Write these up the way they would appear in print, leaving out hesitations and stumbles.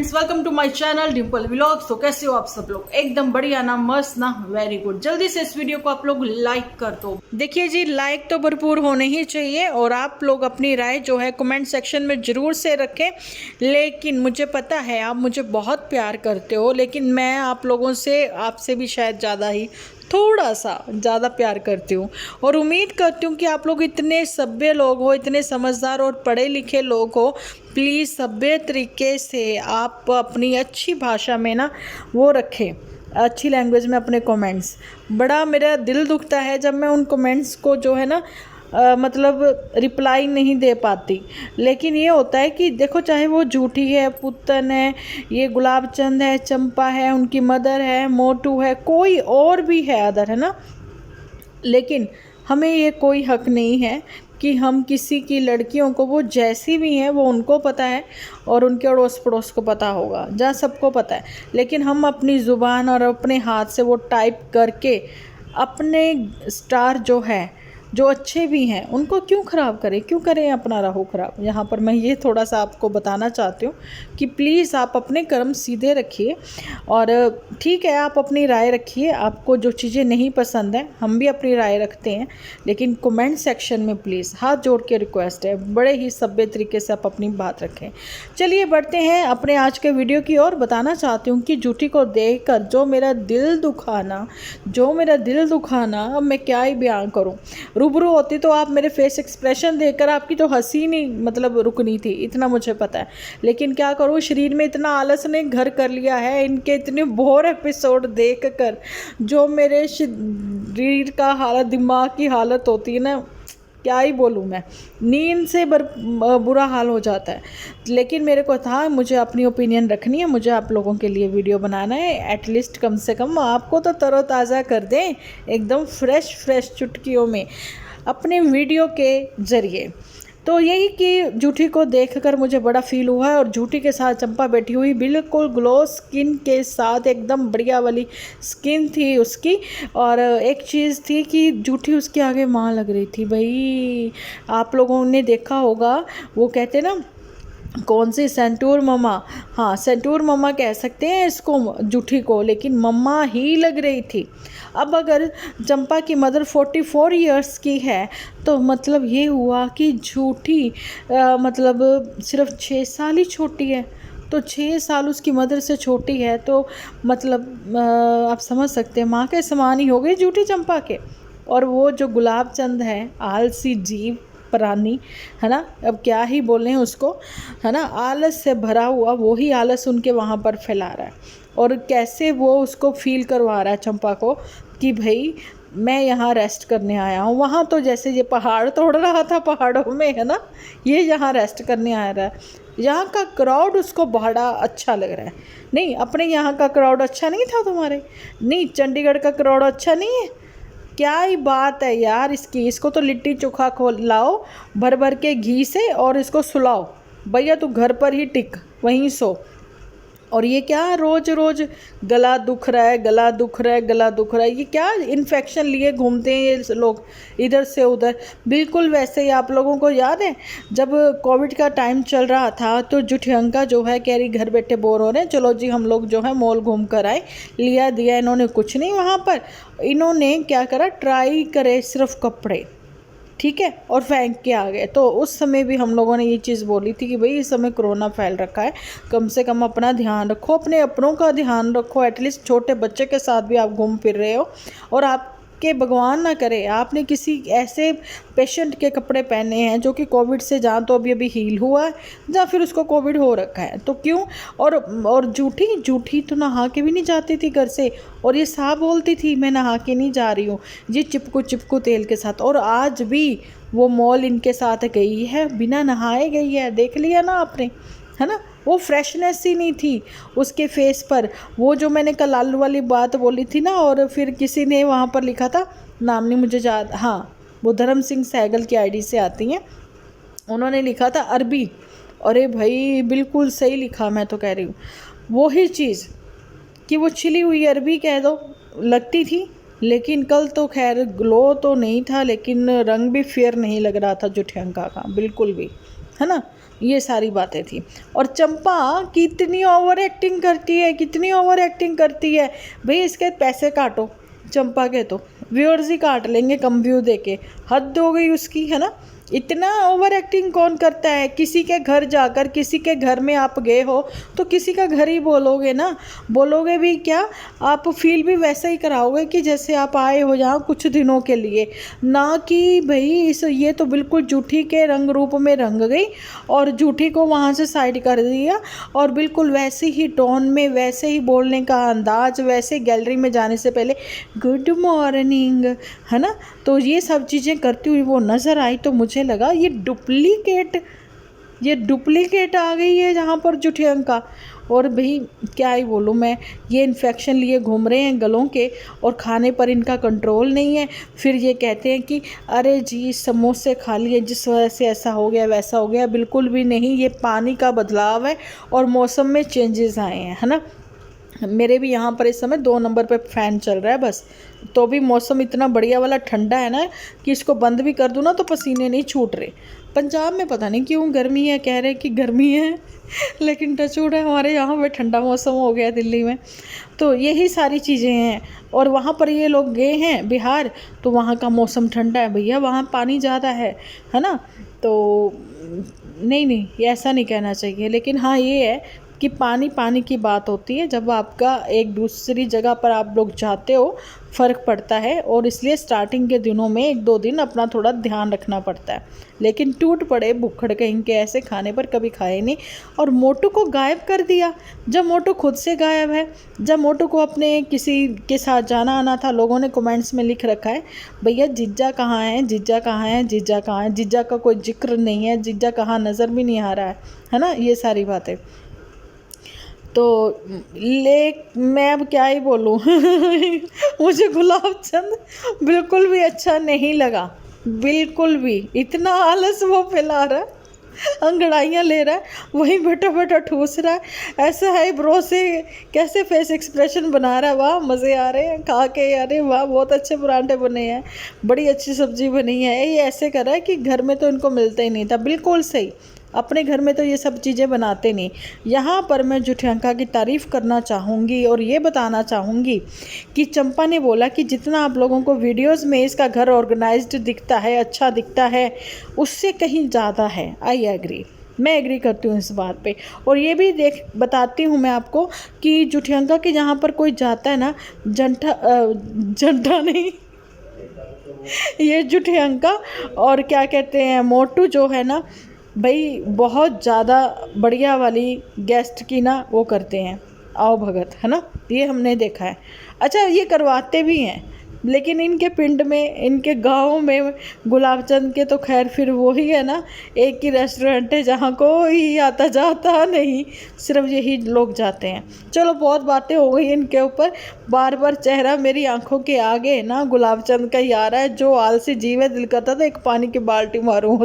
Friends, welcome to my channel Dimple vlogs. तो कैसे हो आप सब लोग? एकदम बढ़िया ना, मस्त ना, वेरी गुड। जल्दी से इस वीडियो को आप लोग लाइक कर दो। देखिए जी, लाइक तो भरपूर होने ही चाहिए और आप लोग अपनी राय जो है कमेंट सेक्शन में जरूर से रखें। लेकिन मुझे पता है आप मुझे बहुत प्यार करते हो, लेकिन मैं आप लोगों से, आपसे भी शायद ज़्यादा ही, थोड़ा सा ज़्यादा प्यार करती हूँ और उम्मीद करती हूँ कि आप लोग इतने सभ्य लोग हो, इतने समझदार और पढ़े लिखे लोग हो। प्लीज़ सभ्य तरीके से आप अपनी अच्छी भाषा में ना वो रखें, अच्छी लैंग्वेज में अपने कमेंट्स। बड़ा मेरा दिल दुखता है जब मैं उन कमेंट्स को जो है ना मतलब रिप्लाई नहीं दे पाती। लेकिन ये होता है कि देखो, चाहे वो झूठी है, पुतन है, ये गुलाब चंद है, चंपा है, उनकी मदर है, मोटू है, कोई और भी है अदर, है ना, लेकिन हमें ये कोई हक नहीं है कि हम किसी की लड़कियों को, वो जैसी भी हैं वो उनको पता है और उनके अड़ोस पड़ोस को पता होगा, जहाँ सबको पता है। लेकिन हम अपनी ज़ुबान और अपने हाथ से वो टाइप करके अपने स्टार जो है, जो अच्छे भी हैं, उनको क्यों ख़राब करें, क्यों करें अपना राहु ख़राब। यहाँ पर मैं ये थोड़ा सा आपको बताना चाहती हूँ कि प्लीज़ आप अपने कर्म सीधे रखिए। और ठीक है, आप अपनी राय रखिए, आपको जो चीज़ें नहीं पसंद हैं, हम भी अपनी राय रखते हैं, लेकिन कमेंट सेक्शन में प्लीज़ हाथ जोड़ के रिक्वेस्ट है, बड़े ही सभ्य तरीके से आप अपनी बात रखें। चलिए बढ़ते हैं अपने आज के वीडियो की ओर। बताना चाहती हूँ कि झूठी को देख कर जो मेरा दिल दुखाना, अब मैं क्या ही बयान करूँ। रूबरू होती तो आप मेरे फेस एक्सप्रेशन देखकर आपकी तो हंसी नहीं मतलब रुकनी थी, इतना मुझे पता है। लेकिन क्या करूँ, शरीर में इतना आलस ने घर कर लिया है इनके इतने बोर एपिसोड देख कर। जो मेरे शरीर का हालत, दिमाग की हालत होती है ना, क्या ही बोलूँ मैं, नींद से बुरा हाल हो जाता है। लेकिन मेरे को था, मुझे अपनी ओपिनियन रखनी है, मुझे आप लोगों के लिए वीडियो बनाना है। एटलीस्ट कम से कम आपको तो तरोताज़ा कर दें एकदम फ्रेश चुटकियों में अपने वीडियो के ज़रिए। तो यही कि झूठी को देखकर मुझे बड़ा फील हुआ है। और झूठी के साथ चंपा बैठी हुई, बिल्कुल ग्लो स्किन के साथ, एकदम बढ़िया वाली स्किन थी उसकी। और एक चीज़ थी कि झूठी उसके आगे माँ लग रही थी। भाई आप लोगों ने देखा होगा, वो कहते ना, कौन सी सेंटूर मम्मा, हाँ सेंटूर मम्मा कह सकते हैं इसको झूठी को, लेकिन मम्मा ही लग रही थी। अब अगर चंपा की मदर 44 इयर्स की है तो मतलब ये हुआ कि झूठी मतलब सिर्फ 6 साल ही छोटी है। तो 6 साल उसकी मदर से छोटी है, तो मतलब आप समझ सकते हैं माँ के समान ही हो गई झूठी चंपा के। और वो जो गुलाब चंद है, आलसी जीव प्राणी, है ना, अब क्या ही बोलें उसको, है ना, आलस से भरा हुआ वो ही आलस उनके वहाँ पर फैला रहा है। और कैसे वो उसको फील करवा रहा है चंपा को कि भाई मैं यहाँ रेस्ट करने आया हूँ। वहाँ तो जैसे ये पहाड़ तोड़ रहा था पहाड़ों में, है ना, ये यहाँ रेस्ट करने आ रहा है। यहाँ का क्राउड उसको बड़ा अच्छा लग रहा है। नहीं, अपने यहाँ का क्राउड अच्छा नहीं था तुम्हारे? नहीं, चंडीगढ़ का क्राउड अच्छा नहीं है? क्या ही बात है यार इसकी। इसको तो लिट्टी चोखा लाओ भर भर के घी से और इसको सुलाओ, भैया तू घर पर ही टिक, वहीं सो। और ये क्या रोज रोज गला दुख रहा है, ये क्या इन्फेक्शन लिए घूमते हैं ये लोग इधर से उधर। बिल्कुल वैसे ही आप लोगों को याद है जब कोविड का टाइम चल रहा था तो जुठियंका जो है कह रही घर बैठे बोर हो रहे हैं, चलो जी हम लोग जो है मॉल घूम कर आए। लिया दिया इन्होंने कुछ नहीं, वहाँ पर इन्होंने क्या करा, ट्राई करे सिर्फ कपड़े, ठीक है, और फेंक के आ गए। तो उस समय भी हम लोगों ने ये चीज़ बोली थी कि भाई इस समय कोरोना फैल रखा है, कम से कम अपना ध्यान रखो, अपने अपनों का ध्यान रखो। एटलीस्ट छोटे बच्चे के साथ भी आप घूम फिर रहे हो और आपके भगवान ना करे आपने किसी ऐसे पेशेंट के कपड़े पहने हैं जो कि कोविड से जहाँ तो अभी हील हुआ है, या फिर उसको कोविड हो रखा है, तो क्यों। और झूठी तो नहा के भी नहीं जाती थी घर से, और ये साफ बोलती थी मैं नहा के नहीं जा रही हूँ, ये चिपकू तेल के साथ। और आज भी वो मॉल इनके साथ गई है, बिना नहाए गई है, देख लिया ना आपने, है ना। वो फ्रेशनेस ही नहीं थी उसके फेस पर। वो जो मैंने कल आलू वाली बात बोली थी ना, और फिर किसी ने वहाँ पर लिखा था, नाम नहीं मुझे याद, हाँ वो धर्म सिंह सहगल की आईडी से आती हैं, उन्होंने लिखा था अरबी। अरे भाई बिल्कुल सही लिखा, मैं तो कह रही हूँ वही चीज़ कि वो छिली हुई अरबी कह दो लगती थी। लेकिन कल तो खैर ग्लो तो नहीं था, लेकिन रंग भी फेयर नहीं लग रहा था जुठियंका का बिल्कुल भी, है ना। ये सारी बातें थी। और चंपा कितनी ओवर एक्टिंग करती है, कितनी ओवर एक्टिंग करती है। भाई इसके पैसे काटो, चंपा के तो व्यूअर्स ही काट लेंगे कम व्यू देके, हद हो गई उसकी, है ना। इतना ओवर एक्टिंग कौन करता है। किसी के घर जाकर, किसी के घर में आप गए हो तो किसी का घर ही बोलोगे ना, बोलोगे भी क्या, आप फील भी वैसा ही कराओगे कि जैसे आप आए हो यहाँ कुछ दिनों के लिए, ना कि भाई इस ये तो बिल्कुल जूठी के रंग रूप में रंग गई और जूठी को वहाँ से साइड कर दिया, और बिल्कुल वैसे ही टोन में, वैसे ही बोलने का अंदाज, वैसे गैलरी में जाने से पहले गुड मॉर्निंग, है ना। तो ये सब चीज़ें करती हुई वो नज़र आई, तो मुझे लगा ये डुप्लीकेट आ गई है जहाँ पर जुठियंका। और भाई क्या ही बोलूँ मैं, ये इन्फेक्शन लिए घूम रहे हैं गलों के, और खाने पर इनका कंट्रोल नहीं है। फिर ये कहते हैं कि अरे जी समोसे खा लिए जिस वजह से ऐसा हो गया वैसा हो गया। बिल्कुल भी नहीं, ये पानी का बदलाव है और मौसम में चेंजेस आए हैं, है ना। मेरे भी यहाँ पर इस समय 2 नंबर पे फ़ैन चल रहा है बस, तो भी मौसम इतना बढ़िया वाला ठंडा है ना कि इसको बंद भी कर दूँ ना तो पसीने नहीं छूट रहे। पंजाब में पता नहीं क्यों गर्मी है, कह रहे कि गर्मी है लेकिन टचवुड है हमारे यहाँ पे ठंडा मौसम हो गया दिल्ली में। तो यही सारी चीज़ें हैं। और वहाँ पर ये लोग गए हैं बिहार, तो वहाँ का मौसम ठंडा है भैया, वहाँ पानी ज़्यादा है ना। तो नहीं ये ऐसा नहीं कहना चाहिए, लेकिन हाँ ये है कि पानी की बात होती है। जब आपका एक दूसरी जगह पर आप लोग जाते हो फ़र्क पड़ता है, और इसलिए स्टार्टिंग के दिनों में 1-2 दिन अपना थोड़ा ध्यान रखना पड़ता है। लेकिन टूट पड़े भुक्खड़ कहीं के ऐसे खाने पर कभी खाए नहीं। और मोटू को गायब कर दिया, जब मोटू खुद से गायब है। जब मोटू को अपने किसी के साथ जाना आना था, लोगों ने कमेंट्स में लिख रखा है भैया जीजा कहाँ हैं, जीजा कहाँ हैं, जीजा कहाँ हैं। जीजा का कोई जिक्र नहीं है, जीजा कहाँ नज़र भी नहीं आ रहा है ना, ये सारी बातें। तो मैं अब क्या ही बोलूँ मुझे गुलाब चंद बिल्कुल भी अच्छा नहीं लगा, बिल्कुल भी। इतना आलस वो फैला रहा है, अंगड़ाइयाँ ले रहा है, वहीं बैठा बैठा ठूस रहा है, ऐसा है ब्रो से कैसे फेस एक्सप्रेशन बना रहा है। वाह मज़े आ रहे हैं खा के, अरे वाह बहुत अच्छे परांठे बने हैं, बड़ी अच्छी सब्ज़ी बनी है। ये ऐसे कर रहा है कि घर में तो इनको मिलता ही नहीं था। बिल्कुल सही, अपने घर में तो ये सब चीज़ें बनाते नहीं। यहाँ पर मैं जुठियंका की तारीफ़ करना चाहूँगी और ये बताना चाहूँगी कि चंपा ने बोला कि जितना आप लोगों को वीडियोस में इसका घर ऑर्गेनाइज्ड दिखता है, अच्छा दिखता है, उससे कहीं ज़्यादा है। आई एग्री, मैं एग्री करती हूँ इस बात पे। और ये भी बताती हूँ मैं आपको कि जुठियंका के जहाँ पर कोई जाता है ना, जंठा नहीं ये जुठियंका और क्या कहते हैं मोटू जो है ना भाई, बहुत ज़्यादा बढ़िया वाली गेस्ट की ना वो करते हैं आओ भगत, है ना। ये हमने देखा है। अच्छा ये करवाते भी हैं, लेकिन इनके पिंड में, इनके गांव में गुलाबचंद के तो खैर फिर वही है ना, एक ही रेस्टोरेंट है जहाँ कोई आता जाता नहीं, सिर्फ यही लोग जाते हैं। चलो बहुत बातें हो गई इनके ऊपर। बार बार चेहरा मेरी आंखों के आगे ना गुलाबचंद का ही आ रहा है, जो आलसी जीव है। दिल करता था एक पानी की बाल्टी मारूँ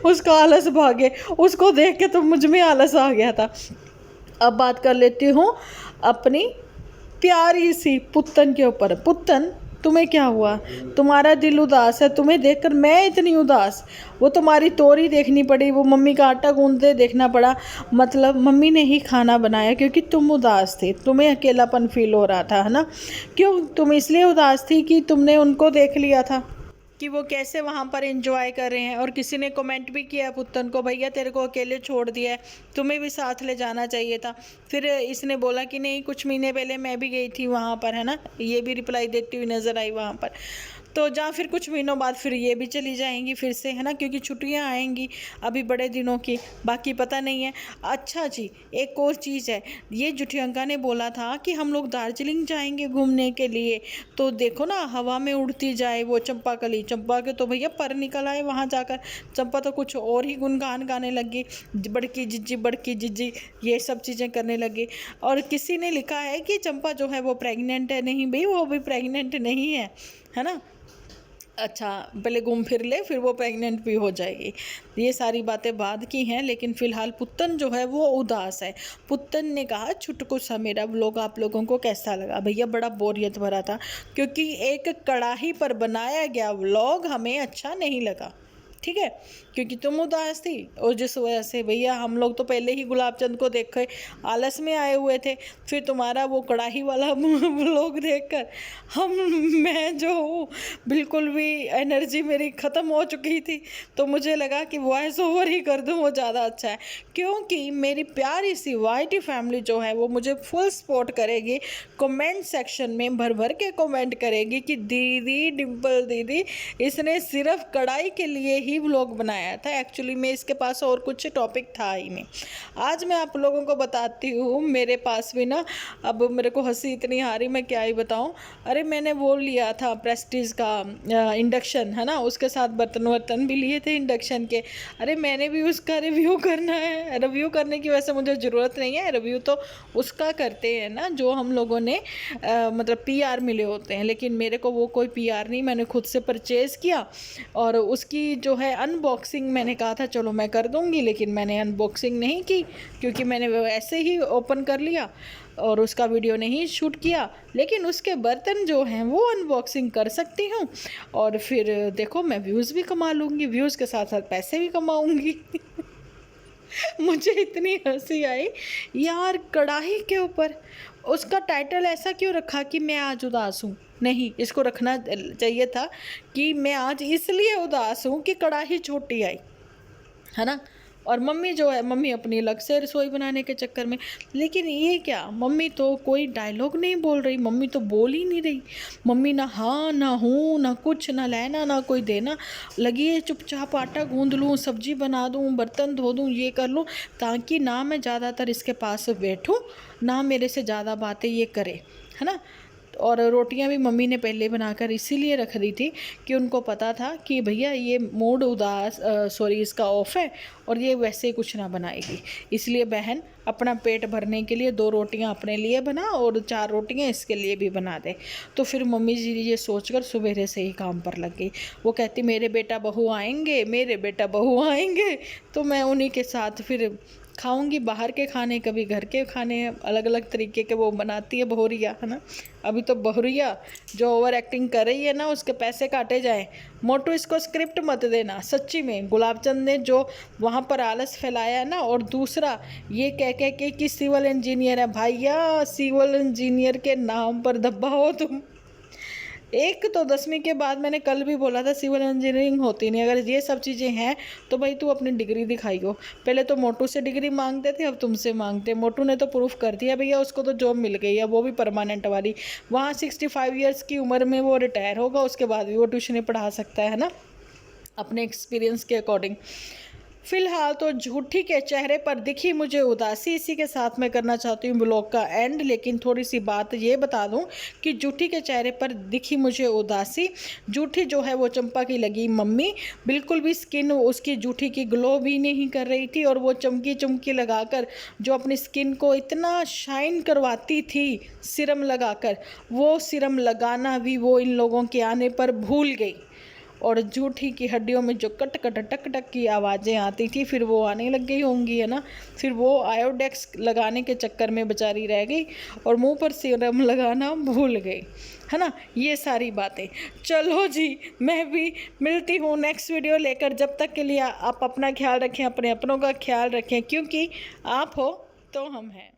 उसका आलस भागे, उसको देख के तो मुझ में आलस आ गया था। अब बात कर लेती हूँ अपनी प्यारी सी पुत्तन के ऊपर। पुत्तन तुम्हें क्या हुआ, तुम्हारा दिल उदास है, तुम्हें देखकर मैं इतनी उदास। वो तुम्हारी तोरी देखनी पड़ी, वो मम्मी का आटा गूंदते देखना पड़ा, मतलब मम्मी ने ही खाना बनाया क्योंकि तुम उदास थे, तुम्हें अकेलापन फील हो रहा था, है ना। क्यों तुम इसलिए उदास थी कि तुमने उनको देख लिया था कि वो कैसे वहाँ पर एंजॉय कर रहे हैं। और किसी ने कमेंट भी किया पुत्तन को, भैया तेरे को अकेले छोड़ दिया है, तुम्हें भी साथ ले जाना चाहिए था। फिर इसने बोला कि नहीं कुछ महीने पहले मैं भी गई थी वहाँ पर, है ना। ये भी रिप्लाई देती हुई नज़र आई वहाँ पर। तो जहाँ फिर कुछ महीनों बाद फिर ये भी चली जाएंगी फिर से, है ना, क्योंकि छुट्टियाँ आएंगी अभी बड़े दिनों की, बाकी पता नहीं है। अच्छा जी एक और चीज़ है, ये जुठियंका ने बोला था कि हम लोग दार्जिलिंग जाएंगे घूमने के लिए, तो देखो ना हवा में उड़ती जाए वो चंपा कली। चंपा के तो भैया पर निकल आए वहाँ जाकर, चंपा तो कुछ और ही गुनगान गाने लगी, बड़की जिज्जी ये सब चीज़ें करने लगी। और किसी ने लिखा है कि चंपा जो है वो प्रेग्नेंट है, नहीं भाई वो अभी प्रेग्नेंट नहीं है ना। अच्छा पहले घूम फिर ले फिर वो प्रेग्नेंट भी हो जाएगी। ये सारी बातें बाद की हैं, लेकिन फ़िलहाल पुत्तन जो है वो उदास है। पुत्तन ने कहा छुटकू सा मेरा व्लॉग आप लोगों को कैसा लगा। भैया बड़ा बोरियत भरा था, क्योंकि एक कड़ाही पर बनाया गया व्लॉग हमें अच्छा नहीं लगा। ठीक है, क्योंकि तुम उदास थी और जिस वजह से भैया हम लोग तो पहले ही गुलाबचंद को देख कर आलस में आए हुए थे, फिर तुम्हारा वो कढ़ाई वाला व्लॉग देखकर मैं जो हूँ बिल्कुल भी एनर्जी मेरी ख़त्म हो चुकी थी, तो मुझे लगा कि वॉइस ओवर ही कर दूँ, वो ज़्यादा अच्छा है, क्योंकि मेरी प्यारी सी वाईटी फैमिली जो है वो मुझे फुल सपोर्ट करेगी, कमेंट सेक्शन में भर भर के कमेंट करेगी कि दीदी, डिम्पल दीदी इसने सिर्फ कढ़ाई के लिए ही व्लॉग बनाया था, एक्चुअली में इसके पास और कुछ टॉपिक था ही नहीं। आज मैं आप लोगों को बताती हूँ, मेरे पास भी ना अब मेरे को हंसी इतनी आ रही, मैं क्या ही बताऊँ। अरे मैंने वो लिया था प्रेस्टीज का इंडक्शन, है ना, उसके साथ बर्तन भी लिए थे इंडक्शन के। अरे मैंने भी उसका रिव्यू करना है, रिव्यू करने की वैसे मुझे ज़रूरत नहीं है, रिव्यू तो उसका करते हैं ना जो हम लोगों ने मतलब PR मिले होते हैं, लेकिन मेरे को वो कोई PR नहीं, मैंने खुद से परचेज़ किया और उसकी जो है अनबॉक्सिंग मैंने कहा था चलो मैं कर दूंगी, लेकिन मैंने अनबॉक्सिंग नहीं की क्योंकि मैंने ऐसे ही ओपन कर लिया और उसका वीडियो नहीं शूट किया, लेकिन उसके बर्तन जो हैं वो अनबॉक्सिंग कर सकती हूँ और फिर देखो मैं व्यूज़ भी कमा लूँगी, व्यूज़ के साथ साथ पैसे भी कमाऊँगी। मुझे इतनी हंसी आई यार, कढ़ाई के ऊपर उसका टाइटल ऐसा क्यों रखा कि मैं आज उदास हूँ। नहीं, इसको रखना चाहिए था कि मैं आज इसलिए उदास हूँ कि कढ़ाई छोटी आई, है ना। और मम्मी जो है, मम्मी अपनी अलग से रसोई बनाने के चक्कर में, लेकिन ये क्या, मम्मी तो कोई डायलॉग नहीं बोल रही, मम्मी तो बोल ही नहीं रही, मम्मी ना हाँ ना हूँ ना कुछ, ना लेना ना कोई देना, लगी है चुपचाप आटा गूंद लूँ, सब्जी बना दूँ, बर्तन धो दूँ, ये कर लूँ, ताकि ना मैं ज़्यादातर इसके पास बैठूँ, ना मेरे से ज़्यादा बातें ये करे, है ना। और रोटियां भी मम्मी ने पहले बनाकर इसीलिए रख दी थी कि उनको पता था कि भैया ये मूड उदास इसका ऑफ है और ये वैसे ही कुछ ना बनाएगी, इसलिए बहन अपना पेट भरने के लिए 2 रोटियां अपने लिए बना और 4 रोटियां इसके लिए भी बना दे। तो फिर मम्मी जी ये सोचकर सुबह से ही काम पर लग गई। वो कहती मेरे बेटा बहू आएंगे, मेरे बेटा बहू आएंगे, तो मैं उन्हीं के साथ फिर खाऊंगी बाहर के खाने, कभी घर के खाने, अलग अलग तरीके के वो बनाती है बहुरिया, है ना। अभी तो बहुरिया जो ओवर एक्टिंग कर रही है ना, उसके पैसे काटे जाएं। मोटू इसको स्क्रिप्ट मत देना, सच्ची में गुलाबचंद ने जो वहाँ पर आलस फैलाया है ना, और दूसरा ये कह के कि सिविल इंजीनियर है, भैया सिविल इंजीनियर के नाम पर धब्बा हो तुम। एक तो 10वीं के बाद मैंने कल भी बोला था सिविल इंजीनियरिंग होती नहीं, अगर ये सब चीज़ें हैं तो भाई तू अपनी डिग्री दिखाई हो। पहले तो मोटू से डिग्री मांगते थे, अब तुमसे मांगते। मोटू ने तो प्रूफ कर दिया भैया, उसको तो जॉब मिल गई है, वो भी परमानेंट वाली। वहाँ 65 ईयर्स की उम्र में वो रिटायर होगा, उसके बाद भी वो ट्यूशन पढ़ा सकता है ना, अपने एक्सपीरियंस के अकॉर्डिंग। फिलहाल तो झूठी के चेहरे पर दिखी मुझे उदासी, इसी के साथ मैं करना चाहती हूँ ब्लॉग का एंड। लेकिन थोड़ी सी बात ये बता दूँ कि झूठी के चेहरे पर दिखी मुझे उदासी, झूठी जो है वो चंपा की लगी मम्मी, बिल्कुल भी स्किन उसकी झूठी की ग्लो भी नहीं कर रही थी, और वो चमकी लगाकर जो अपनी स्किन को इतना शाइन करवाती थी सीरम लगाकर, वो सीरम लगाना भी वो इन लोगों के आने पर भूल गई। और झूठी की हड्डियों में जो कट कट टक टक की आवाज़ें आती थी, फिर वो आने लग गई होंगी, है ना। फिर वो आयोडेक्स लगाने के चक्कर में बेचारी रह गई और मुंह पर सीरम लगाना भूल गई, है ना। ये सारी बातें। चलो जी, मैं भी मिलती हूँ नेक्स्ट वीडियो लेकर। जब तक के लिए आप अपना ख्याल रखें, अपने अपनों का ख्याल रखें, क्योंकि आप हो तो हम हैं।